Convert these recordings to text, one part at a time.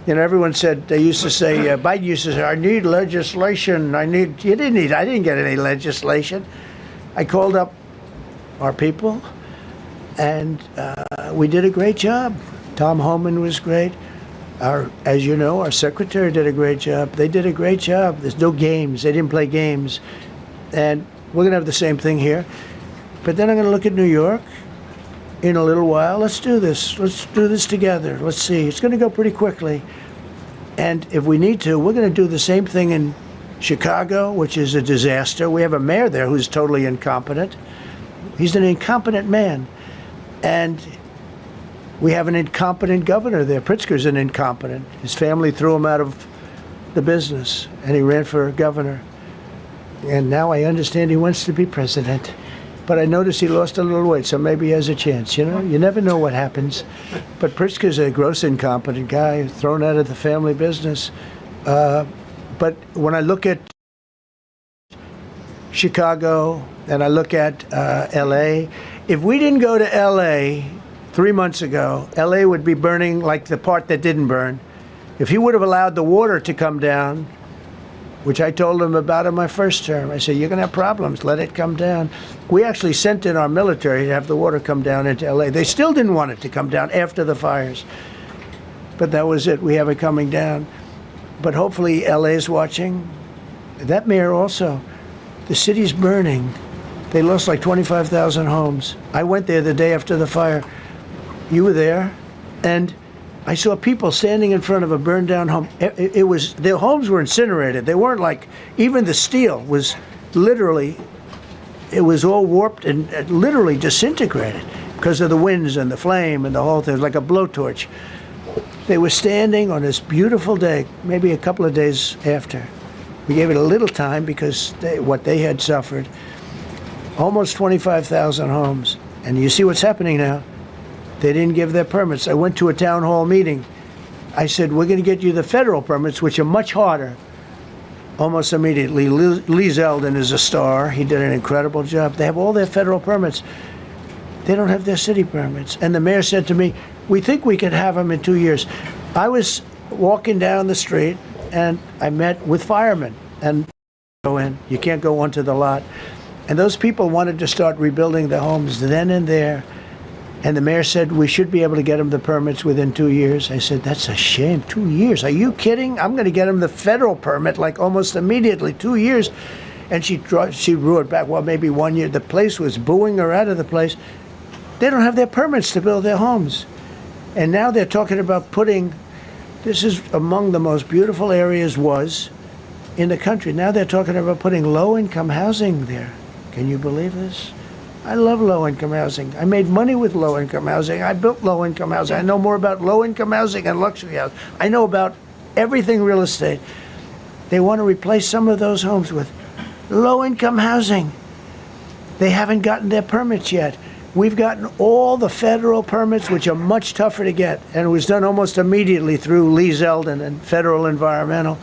You know, everyone said, they used to say, Biden used to say, I need legislation. You didn't need, I didn't get any legislation. I called up our people, and we did a great job. Tom Homan was great. As you know, our secretary did a great job. They did a great job. There's no games. They didn't play games. And we're going to have the same thing here. But then I'm going to look at New York in a little while. Let's do this. Let's do this together. Let's see. It's going to go pretty quickly. And if we need to, we're going to do the same thing in Chicago, which is a disaster. We have a mayor there who's totally incompetent. He's an incompetent man. And we have an incompetent governor there. Pritzker's an incompetent. His family threw him out of the business, and he ran for governor. And now I understand he wants to be president. But I noticed he lost a little weight, so maybe he has a chance. You know, you never know what happens. But Pritzker's a gross incompetent guy, thrown out of the family business. But when I look at Chicago and I look at L.A., if we didn't go to L.A. 3 months ago, L.A. would be burning like the part that didn't burn. If he would have allowed the water to come down, which I told him about in my first term, I said, you're going to have problems, let it come down. We actually sent in our military to have the water come down into L.A. They still didn't want it to come down after the fires. But that was it, we have it coming down. But hopefully L.A. is watching. That mayor also, the city's burning. They lost like 25,000 homes. I went there the day after the fire. You were there, and I saw people standing in front of a burned down home. It was, their homes were incinerated. They weren't like, even the steel was literally, it was all warped and literally disintegrated because of the winds and the flame and the whole thing. It was like a blowtorch. They were standing on this beautiful day, maybe a couple of days after. We gave it a little time because what they had suffered. Almost 25,000 homes. And you see what's happening now. They didn't give their permits. I went to a town hall meeting. I said, we're going to get you the federal permits, which are much harder. Almost immediately, Lee Zeldin is a star. He did an incredible job. They have all their federal permits. They don't have their city permits. And the mayor said to me, we think we could have them in 2 years. I was walking down the street, and I met with firemen. And go in. You can't go onto the lot. And those people wanted to start rebuilding their homes then and there. And the mayor said, we should be able to get them the permits within 2 years. I said, that's a shame, 2 years. Are you kidding? I'm going to get them the federal permit like almost immediately, 2 years. And she drew it back, well, maybe 1 year. The place was booing her out of the place. They don't have their permits to build their homes. And now they're talking about putting, this is among the most beautiful areas was in the country. Now they're talking about putting low-income housing there. Can you believe this? I love low-income housing. I made money with low-income housing. I built low-income housing. I know more about low-income housing and luxury housing. I know about everything real estate. They want to replace some of those homes with low-income housing. They haven't gotten their permits yet. We've gotten all the federal permits, which are much tougher to get, and it was done almost immediately through Lee Zeldin and Federal Environmental.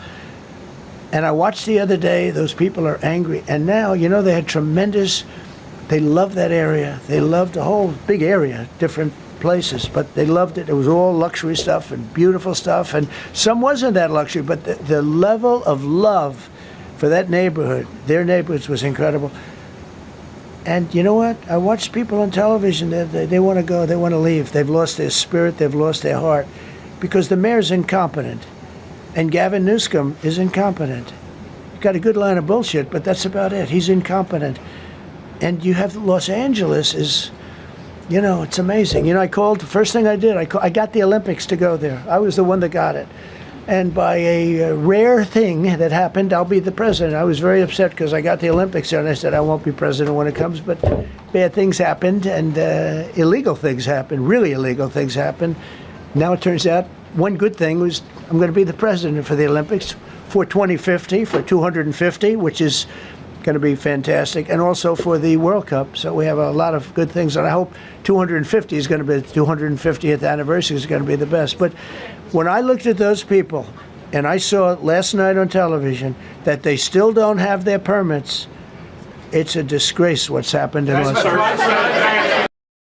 And I watched the other day, those people are angry. And now, you know, they had tremendous, they loved that area. They loved the whole big area, different places, but they loved it. It was all luxury stuff and beautiful stuff. And some wasn't that luxury, but the level of love for that neighborhood, their neighborhoods, was incredible. And you know what? I watched people on television, they want to go, they want to leave. They've lost their spirit, they've lost their heart, because the mayor's incompetent. And Gavin Newsom is incompetent. He's got a good line of bullshit, but that's about it. He's incompetent. And you have Los Angeles is, you know, it's amazing. You know, I called, the first thing I did, I got the Olympics to go there. I was the one that got it. And by a rare thing that happened, I'll be the president. I was very upset because I got the Olympics there, and I said I won't be president when it comes, but bad things happened, and illegal things happened, really illegal things happened. Now it turns out one good thing was I'm going to be the president for the Olympics for 2050, for 250, which is going to be fantastic, and also for the World Cup. So we have a lot of good things, and I hope 250 is going to be, the 250th anniversary is going to be the best. But when I looked at those people, and I saw last night on television that they still don't have their permits, it's a disgrace what's happened in Los Angeles.